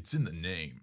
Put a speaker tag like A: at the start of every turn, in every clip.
A: It's in the name.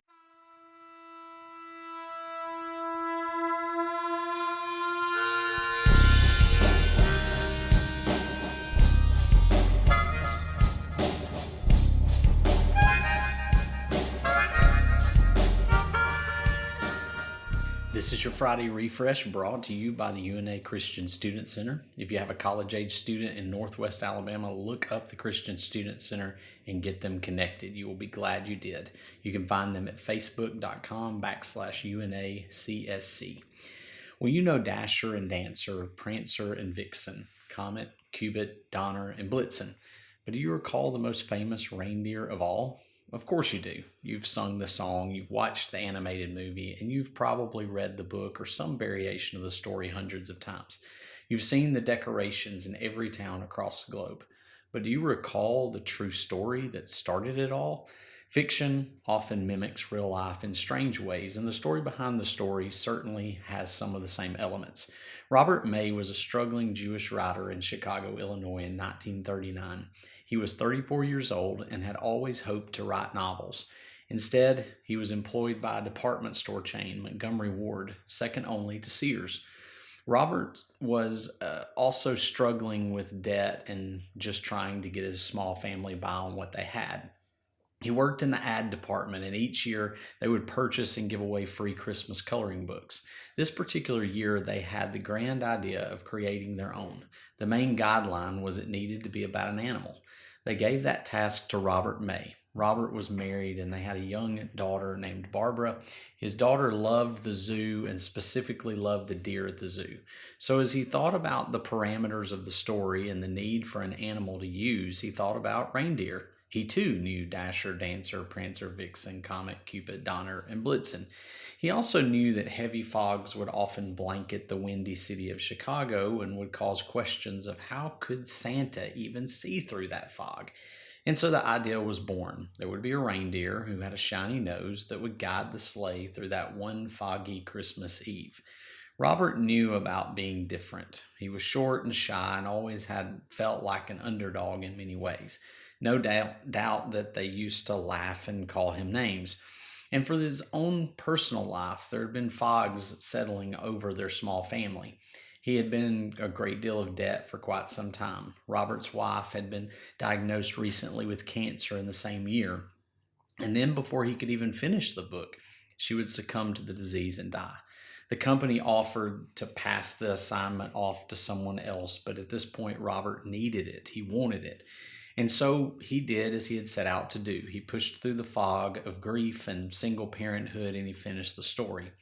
B: This is your Friday Refresh brought to you by the UNA Christian Student Center. If you have a college-age student in Northwest Alabama, look up the Christian Student Center and get them connected. You will be glad you did. You can find them at facebook.com/UNACSC. Well, you know Dasher and Dancer, Prancer and Vixen, Comet, Cupid, Donner, and Blitzen. But do you recall the most famous reindeer of all? Of course you do. You've sung the song, you've watched the animated movie, and you've probably read the book or some variation of the story hundreds of times. You've seen the decorations in every town across the globe. But do you recall the true story that started it all? Fiction often mimics real life in strange ways, and the story behind the story certainly has some of the same elements. Robert May was a struggling Jewish writer in Chicago, Illinois in 1939. He was 34 years old and had always hoped to write novels. Instead, he was employed by a department store chain, Montgomery Ward, second only to Sears. Robert was also struggling with debt and just trying to get his small family by on what they had. He worked in the ad department, and each year they would purchase and give away free Christmas coloring books. This particular year, they had the grand idea of creating their own. The main guideline was it needed to be about an animal. They gave that task to Robert May. Robert was married, and they had a young daughter named Barbara. His daughter loved the zoo and specifically loved the deer at the zoo. So as he thought about the parameters of the story and the need for an animal to use, he thought about reindeer. He too knew Dasher, Dancer, Prancer, Vixen, Comet, Cupid, Donner, and Blitzen. He also knew that heavy fogs would often blanket the windy city of Chicago and would cause questions of how could Santa even see through that fog. And so the idea was born. There would be a reindeer who had a shiny nose that would guide the sleigh through that one foggy Christmas Eve. Robert knew about being different. He was short and shy and always had felt like an underdog in many ways. No doubt that they used to laugh and call him names. And for his own personal life, there had been fogs settling over their small family. He had been in a great deal of debt for quite some time. Robert's wife had been diagnosed recently with cancer in the same year. And then before he could even finish the book, she would succumb to the disease and die. The company offered to pass the assignment off to someone else, but at this point, Robert needed it. He wanted it. And so he did as he had set out to do. He pushed through the fog of grief and single parenthood, and he finished the story.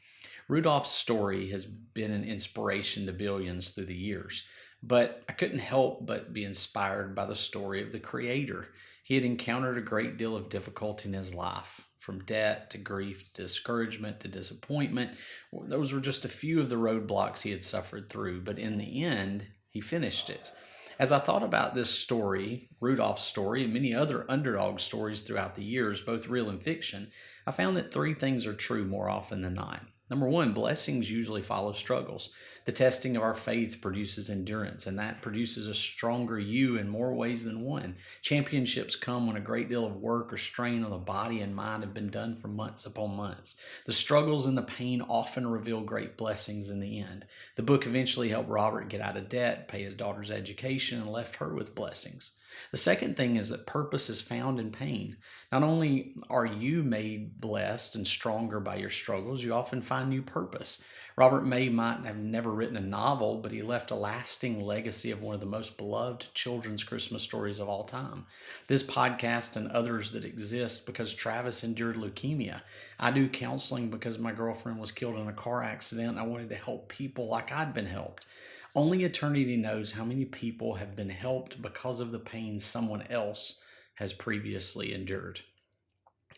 B: Rudolph's story has been an inspiration to billions through the years, but I couldn't help but be inspired by the story of the creator. He had encountered a great deal of difficulty in his life, from debt to grief to discouragement to disappointment. Those were just a few of the roadblocks he had suffered through, but in the end, he finished it. As I thought about this story, Rudolph's story, and many other underdog stories throughout the years, both real and fiction, I found that three things are true more often than not. Number one, blessings usually follow struggles. The testing of our faith produces endurance, and that produces a stronger you in more ways than one. Championships come when a great deal of work or strain on the body and mind have been done for months upon months. The struggles and the pain often reveal great blessings in the end. The book eventually helped Robert get out of debt, pay his daughter's education, and left her with blessings. The second thing is that purpose is found in pain. Not only are you made blessed and stronger by your struggles, you often find new purpose. Robert May might have never written a novel, but he left a lasting legacy of one of the most beloved children's Christmas stories of all time. This podcast and others that exist because Travis endured leukemia. I do counseling because my girlfriend was killed in a car accident. I wanted to help people like I'd been helped. Only eternity knows how many people have been helped because of the pain someone else has previously endured.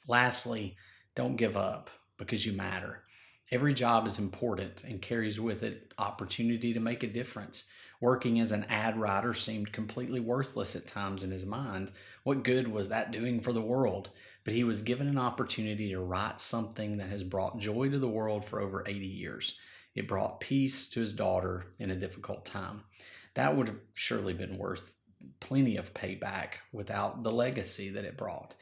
B: Lastly, don't give up because you matter. Every job is important and carries with it opportunity to make a difference. Working as an ad writer seemed completely worthless at times in his mind. What good was that doing for the world? But he was given an opportunity to write something that has brought joy to the world for over 80 years. It brought peace to his daughter in a difficult time. That would have surely been worth plenty of payback without the legacy that it brought.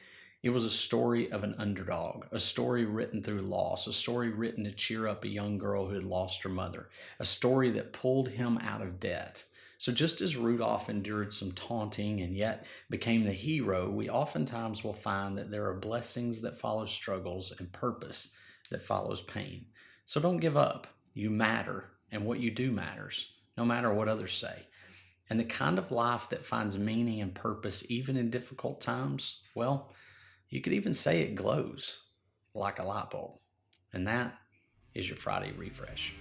B: It was a story of an underdog, a story written through loss, a story written to cheer up a young girl who had lost her mother, a story that pulled him out of debt. So, just as Rudolph endured some taunting and yet became the hero, we oftentimes will find that there are blessings that follow struggles and purpose that follows pain. So, don't give up. You matter, and what you do matters, no matter what others say. And the kind of life that finds meaning and purpose even in difficult times, well, you could even say it glows like a light bulb. And that is your Friday refresh.